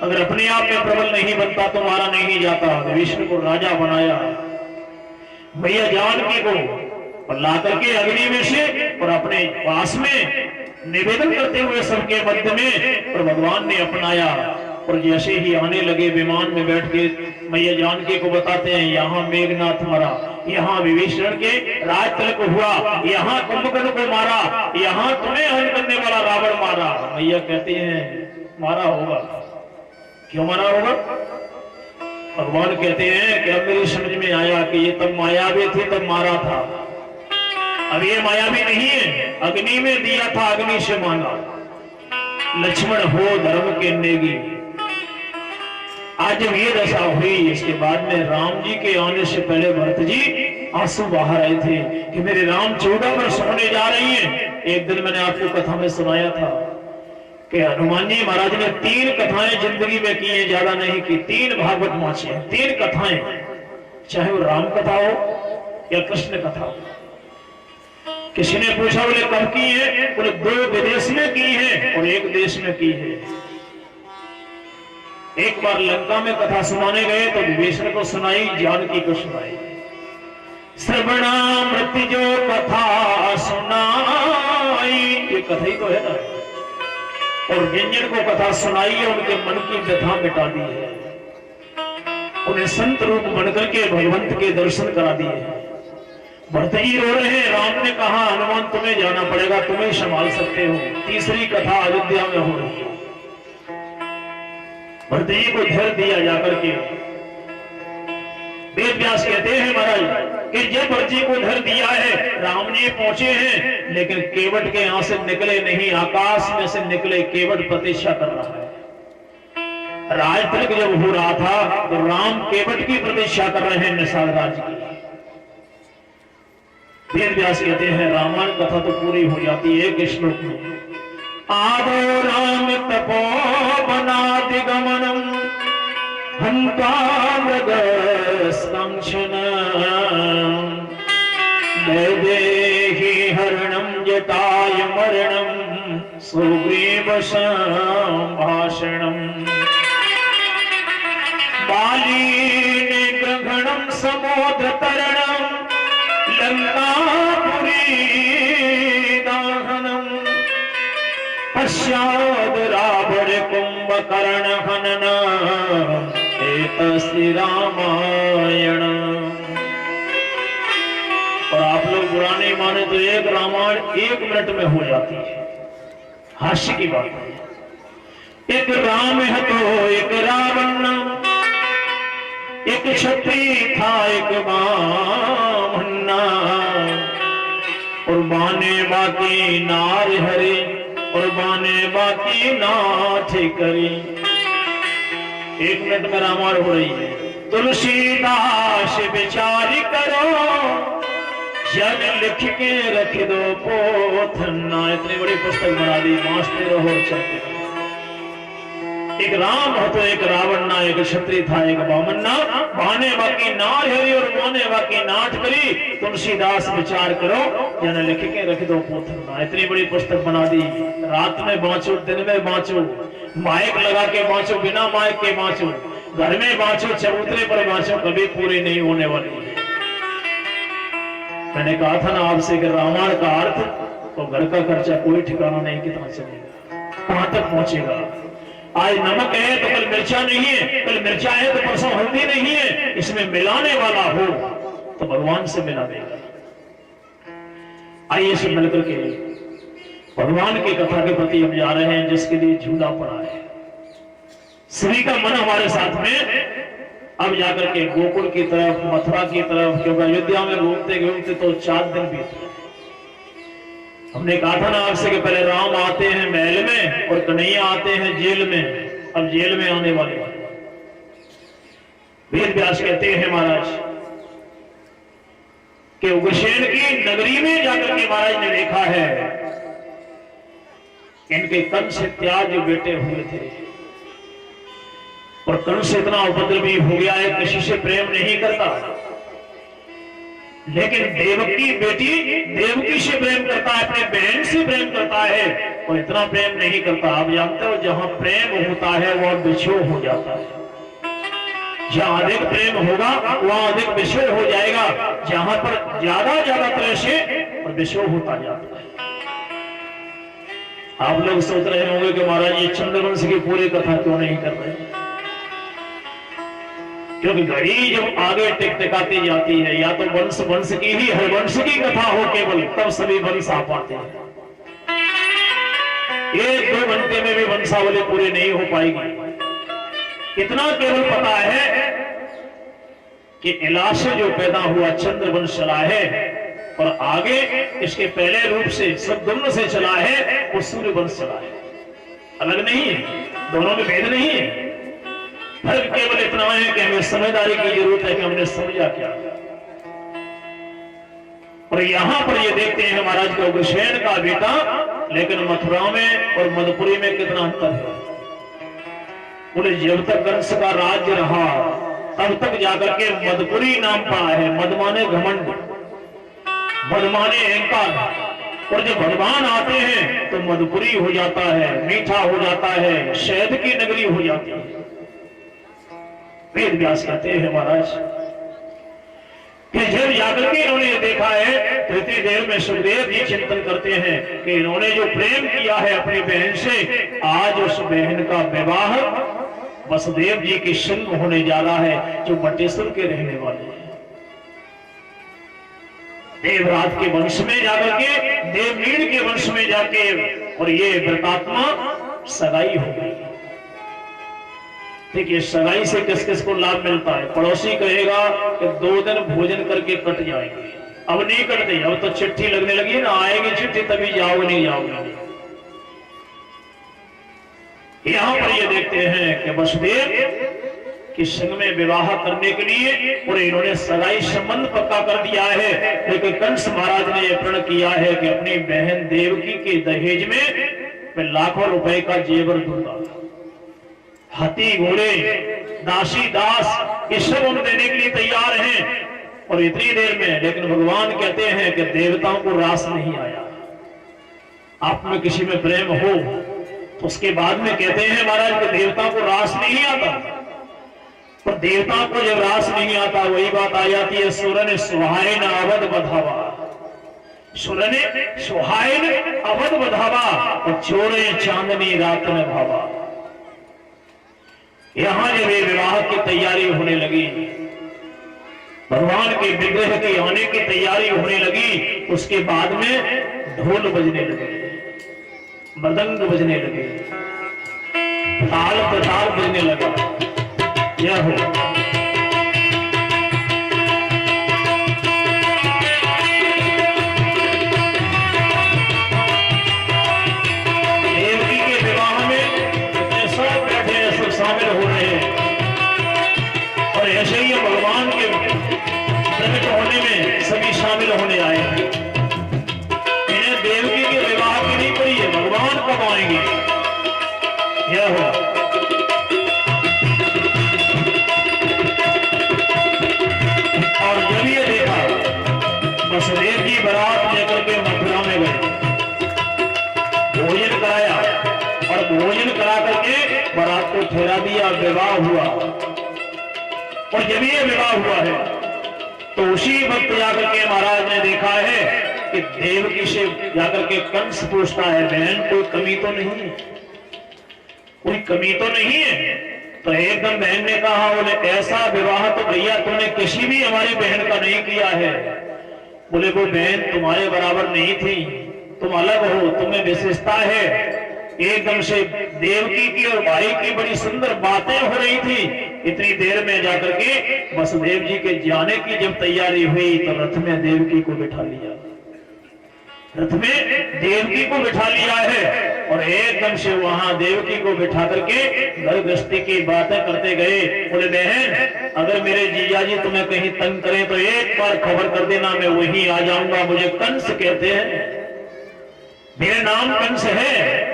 अगर अपने आप में प्रबल नहीं बनता तो मारा नहीं जाता। विष्णु को राजा बनाया, मैया जानकी को और ला करके अग्नि में से और अपने पास में निवेदन करते हुए सबके मध्य में और भगवान ने अपनाया। और जैसे ही आने लगे विमान में बैठ के मैया जानकी को बताते हैं, यहाँ मेघनाथ मरा, यहाँ विभीषण के राज तिलक हुआ, यहाँ कुंभकर्ण को मारा, यहाँ तुम्हें हरण करने वाला रावण मारा। मैया कहती हैं मारा होगा, क्यों मारा होगा? भगवान कहते हैं कि अब मेरी समझ में आया कि ये तब मायावी थी, तब मारा था। अब ये मायावी नहीं है, अग्नि में दिया था, अग्नि से मांगा। लक्ष्मण हो धर्म के नेगी। आज जब ये दशा हुई, इसके बाद में राम जी के आने से पहले भरत जी आंसू बहा रहे थे कि मेरे राम 14 वर्ष होने जा रही हैं। एक दिन मैंने आपको कथा में सुनाया था कि हनुमान जी महाराज ने 3 कथाएं जिंदगी में की हैं, ज्यादा नहीं की। 3 भागवत माचे हैं, 3 कथाएं, चाहे वो राम कथा हो या कृष्ण कथा हो। किसी ने पूछा बोले कब की है? बोले 2 विदेश में की है और 1 देश में की है। एक बार लंका में कथा सुनाने गए तो विभीषण को सुनाई, जानकी को सुनाई। श्रवणामृत जो कथा सुनाई, ये कथा ही तो है ना। और व्यंजन को कथा सुनाई है, उनके मन की व्यथा मिटा दी है, उन्हें संत रूप बनकर के भगवंत के दर्शन करा दिए हैं। भरत जी रो रहे हैं। राम ने कहा हनुमान तुम्हें जाना पड़ेगा, तुम्हें संभाल सकते हो। तीसरी कथा अयोध्या में हो रही है। भरत जी को धैर्य दिया जाकर के। वेद व्यास कहते हैं महाराज कि जब भरत जी को धैर्य दिया है, राम जी पहुंचे हैं, लेकिन केवट के यहां से निकले नहीं, आकाश में से निकले। केवट प्रतीक्षा कर रहा है। राज तिलक जब हो रहा था तो राम केवट की प्रतीक्षा कर रहे हैं, निषाद राज की। वेद व्यास कहते हैं रामायण कथा तो पूरी हो जाती है एक श्लोक में। आदो राम तपोवनादि गमनम हंता मृगस्कंक्षन वैदेही हरणम जटाय मरणम सुग्रीव संभाषणम बाली निग्रहणम समुद्र तरणम लंकापुरी दाहनम पश्चाद रावण कुंभकर्ण हनन एतस्य रामायण। और आप लोग बुरा नहीं माने तो एक रामायण 1 मिनट में हो जाती है। हास्य की बात है। एक राम है तो एक रावण, एक क्षत्रिय था एक ब्राह्मण, और बाने बाकी नार हरे और बाने बाकी नाथ करी। 1 मिनट में रामायण हो रही है। तुलसीदास विचार करो, जन लिख के रख दो पोथना। इतनी बड़ी पुस्तक बना दी, मास्टर रहो चलते रहो। एक राम हो तो एक रावण ना, एक क्षत्रिय था एक ब्राह्मण ना, बाने बाकी नार हरी और बाने बाकी नाथ करी। तुलसीदास विचार करो, जन लिख के रख दो पोथना। इतनी बड़ी पुस्तक बना दी। रात में बाँचो, दिन में बाँचो, माइक लगा के बाँचो, बिना माइक के बाँचो, घर में बाँचो, चबूतरे पर बाँचो, कभी पूरी नहीं होने वाली है। मैंने कहा था ना आपसे कि रामायण का अर्थ तो घर का खर्चा कोई ठिकाना नहीं, कितना चलेगा, कहां तक पहुंचेगा। आज नमक है तो कल मिर्चा नहीं है, कल मिर्चा है तो परसों हल्दी नहीं है। इसमें मिलाने वाला हो तो भगवान से मिला देगा। आइए सब मिलकर के भगवान की कथा के प्रति हम जा रहे हैं, जिसके लिए झूला पड़ा है। सभी का मन हमारे साथ में अब जाकर के गोकुल की तरफ, मथुरा की तरफ, क्योंकि अयोध्या में घूमते घूमते तो 4 दिन बीत गए। हमने कहा था ना आपसे कि पहले राम आते हैं महल में और कन्हैया आते हैं जेल में। अब जेल में आने वाले। वेद व्यास कहते हैं महाराज कि उग्रसेन की नगरी में जाकर के महाराज ने देखा है इनके कंस त्याग बेटे हुए थे, और कंस इतना उपद्रवी हो गया है, किसी से प्रेम नहीं करता, लेकिन देवकी बेटी देवकी से प्रेम करता है, अपने बहन से प्रेम करता है। और इतना प्रेम नहीं करता। आप जानते हो जहां प्रेम होता है वह विक्षोभ हो जाता है। जहां अधिक प्रेम होगा वहां अधिक विषय हो जाएगा। जहां पर ज्यादा तरह से और विषय होता जाता है। आप लोग सोच रहे होंगे कि महाराज ये चंद्रवंश की पूरी कथा क्यों नहीं कर रहे, क्योंकि घड़ी जब आगे टिकटिकाती जाती है या तो वंश की ही हरवंश की कथा हो केवल, तब सभी वंश आ पाते हैं। 1-2 घंटे में भी वंशावली पूरी नहीं हो पाएगी। इतना केवल पता है कि इला से जो पैदा हुआ चंद्रवंश चला है, और आगे इसके पहले रूप से सद्दुम्न से चला है वो सूर्यवंश चला है। अलग नहीं है, दोनों में भेद नहीं है। फर्क केवल इतना है कि हमें समझदारी की जरूरत है कि हमने समझा क्या। और यहां पर ये देखते हैं महाराज का उग्रसेन का बेटा, लेकिन मथुरा में और मधुपुरी में कितना अंतर है। बोले जब तक कंस का राज्य रहा तब तक जाकर के मधुपुरी नाम पड़ा है। मद माने घमंड, मद माने अहंकार। और जब भगवान आते हैं तो मधुपुरी हो जाता है, मीठा हो जाता है, शहद की नगरी हो जाती है। वेद व्यास कहते हैं महाराज कि जब जाकर के इन्होंने ये देखा है तो इतनी देर में सुखदेव जी चिंतन करते हैं कि इन्होंने जो प्रेम किया है अपनी बहन से, आज उस बहन का विवाह वसुदेव जी के संग होने जा रहा है, जो बटेश्वर के रहने वाले हैं। देवराज के वंश में जाकर के, देवमीण के वंश में जाके, और ये व्रतात्मा सगाई हो गई। देखिए सगाई से किस किस को लाभ मिलता है। पड़ोसी कहेगा कि 2 दिन भोजन करके कट जाएंगे, अब नहीं कटते, अब तो चिट्ठी लगने लगी ना, आएगी चिट्ठी तभी जाओगे, नहीं जाओगे। यहां पर ये देखते हैं कि वसुदेव के संग में विवाह करने के लिए और इन्होंने सगाई संबंध पक्का कर दिया है। लेकिन कंस महाराज ने यह प्रण किया है कि अपनी बहन देवकी के दहेज में मैं लाखों रुपए का जेवर दूंगा, हाथी घोड़े दासी दास ये सब हम देने के लिए तैयार हैं। और इतनी देर में लेकिन भगवान कहते हैं कि देवताओं को रास नहीं आया। आप में किसी में प्रेम हो तो उसके बाद में कहते हैं महाराज कि देवताओं को रास नहीं आता। पर देवताओं को जब रास नहीं आता वही बात आ जाती है, सुरन सुहायन अवध बधावा, सुरन सुहायन अवध बधावा और चोरे चांदनी रात में भावा। यहां जब ये विवाह की तैयारी होने लगी, भगवान के विग्रह के आने की तैयारी होने लगी, उसके बाद में ढोल बजने लगे, मृदंग बजने लगे, ताल प्रताल बजने लगा। यह हो देवकी के विवाह में जितने सब बैठे हैं सब शामिल हो रहे हैं। और ऐसे ही भगवान के प्रकट होने में सभी शामिल होने आए हैं। इन्हें देवकी के विवाह की नहीं पड़ी है, भगवान कब आएंगे। यह हो वसुदेव जी बारात लेकर के मथुरा में गए, भोजन कराया और भोजन करा करके बारात को ठहरा दिया, विवाह हुआ। और जब ये विवाह हुआ है तो उसी वक्त जाकर के महाराज ने देखा है कि देवकी से जाकर के कंस पूछता है, बहन कोई कमी तो नहीं है, कोई कमी तो नहीं है। तो एकदम बहन ने कहा, बोले ऐसा विवाह तो भैया तूने किसी भी हमारी बहन का नहीं किया है। बोले वो बहन तुम्हारे बराबर नहीं थी, तुम अलग हो, तुम्हें विशेषता है। एकदम से देवकी की और भाई की बड़ी सुंदर बातें हो रही थी। इतनी देर में जाकर के वसुदेव जी के जाने की जब तैयारी हुई तो रथ में देवकी को बिठा लिया, रथ में देवकी को बिठा लिया है। और एकदम से वहां देवकी को बिठा करके घर गृहस्थी की बातें करते गए। बोले बहन अगर मेरे जीजा जी तुम्हें कहीं तंग करें तो एक बार खबर कर देना, मैं वहीं आ जाऊंगा। मुझे कंस कहते हैं, मेरा नाम कंस है।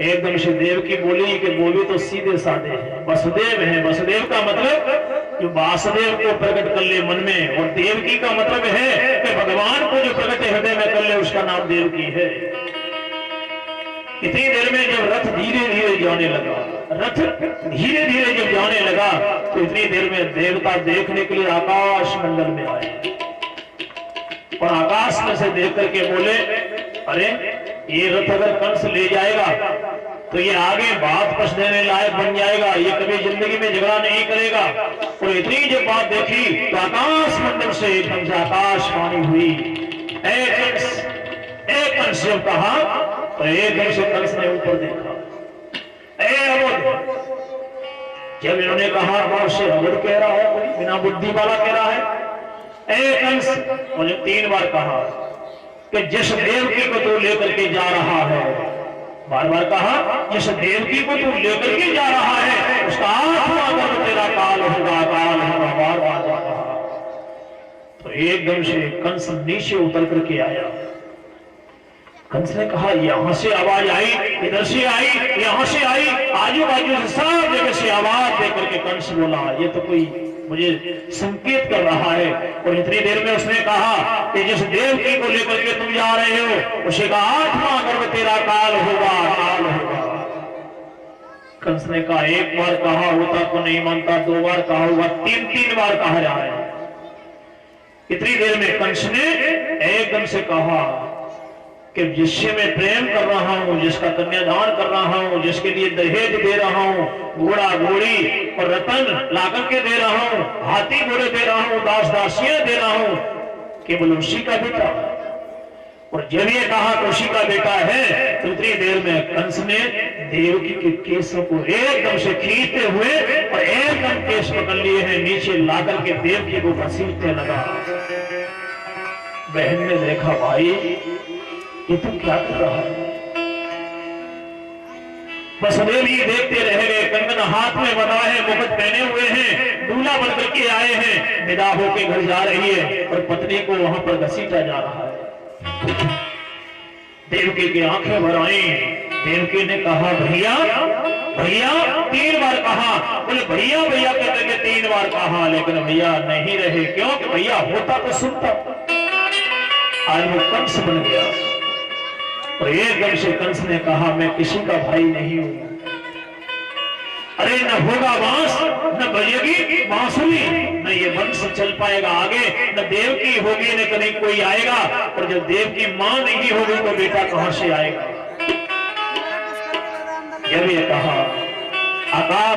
एकदम से देवकी बोली कि वो भी तो सीधे साधे हैं, वसुदेव है। वसुदेव का मतलब जो वासुदेव को प्रकट कर ले मन में, और देवकी का मतलब है कि भगवान को जो प्रकट हृदय में कर ले उसका नाम देवकी है। इतनी देर में जब रथ धीरे धीरे जाने लगा, रथ धीरे धीरे जब जाने लगा तो इतनी देर में देवता देखने के लिए आकाश मंडल में आए और आकाश में से देख करके बोले, अरे ये रथ अगर कंस ले जाएगा तो ये आगे बात पछ देने लायक बन जाएगा, ये कभी जिंदगी में झगड़ा नहीं करेगा। और इतनी जब बात देखी तो आकाश मंडल से एकदम से आकाशवाणी हुई, एक कंस जब कहा तो एकदम से कंस ने ऊपर देखा, जब इन्होंने कहा से अवध कह रहा है, कोई बिना बुद्धि वाला कह रहा है, कंस मुझे 3 बार कहा कि जिस देवकी को तू लेकर के जा रहा है, बार बार कहा जिस देवकी को तू लेकर के जा रहा है उसका आत्मा अगर तेरा काल होगा, काल होगा, बार बार कहा। तो एकदम से कंस नीचे उतर करके आया। कंस ने कहा यहां से आवाज आई, इधर से आई, यहां से आई, आजू बाजू से सब जगह से आवाज दे करके कंस बोला, ये तो कोई मुझे संकेत कर रहा है। और इतनी देर में उसने कहा कि जिस देवकी को लेकर के तुम जा रहे हो उसी का आत्मा गर्भ तेरा काल होगा, काल होगा। कंस ने कहा 1 बार कहा होता तो नहीं मानता, 2 बार कहा होगा, 3 बार कहा जा रहा है। इतनी देर में कंस ने एकदम से कहा कि जिससे मैं प्रेम कर रहा हूं, जिसका कन्यादान कर रहा हूं, जिसके लिए दहेज दे रहा हूं, घोड़ा घोड़ी और रतन ला करके दे रहा हूं, हाथी घोड़े दे रहा हूं, दास दासियां दे रहा हूं, केवल उसी का बेटा। और जब ये कहा कि उसी का बेटा है तो उतनी देर में कंस ने देवकी के केसों को एकदम से खींचते हुए और एकदम केस पकड़ लिए हैं, नीचे ला करके देवकी को घसीटने लगा। बहन ने देखा, भाई ये तुम क्या कर रहा है? वसुदेव ये देखते रह गए। कंगन हाथ में बना है, मुकुट पहने हुए हैं, दूल्हा बनकर के आए हैं, विदा होके घर जा रही है और पत्नी को वहां पर घसीटा जा रहा है। देवकी की आंखें भर आई। देवकी ने कहा भैया भैया, 3 बार कहा, बोले भैया भैया कहते के 3 बार कहा, लेकिन भैया नहीं रहे। क्यों? कि भैया होता तो सुनता। आज वो कंस बन गया। और एकदम से कंस ने कहा मैं किसी का भाई नहीं हूं। अरे न होगा बांस, न बजेगी बांसुरी, न ये वंश चल पाएगा आगे, न देवकी होगी न कहीं कोई आएगा। और जब देव की मां नहीं होगी तो बेटा कहां से आएगा? जब ये कहा आकाश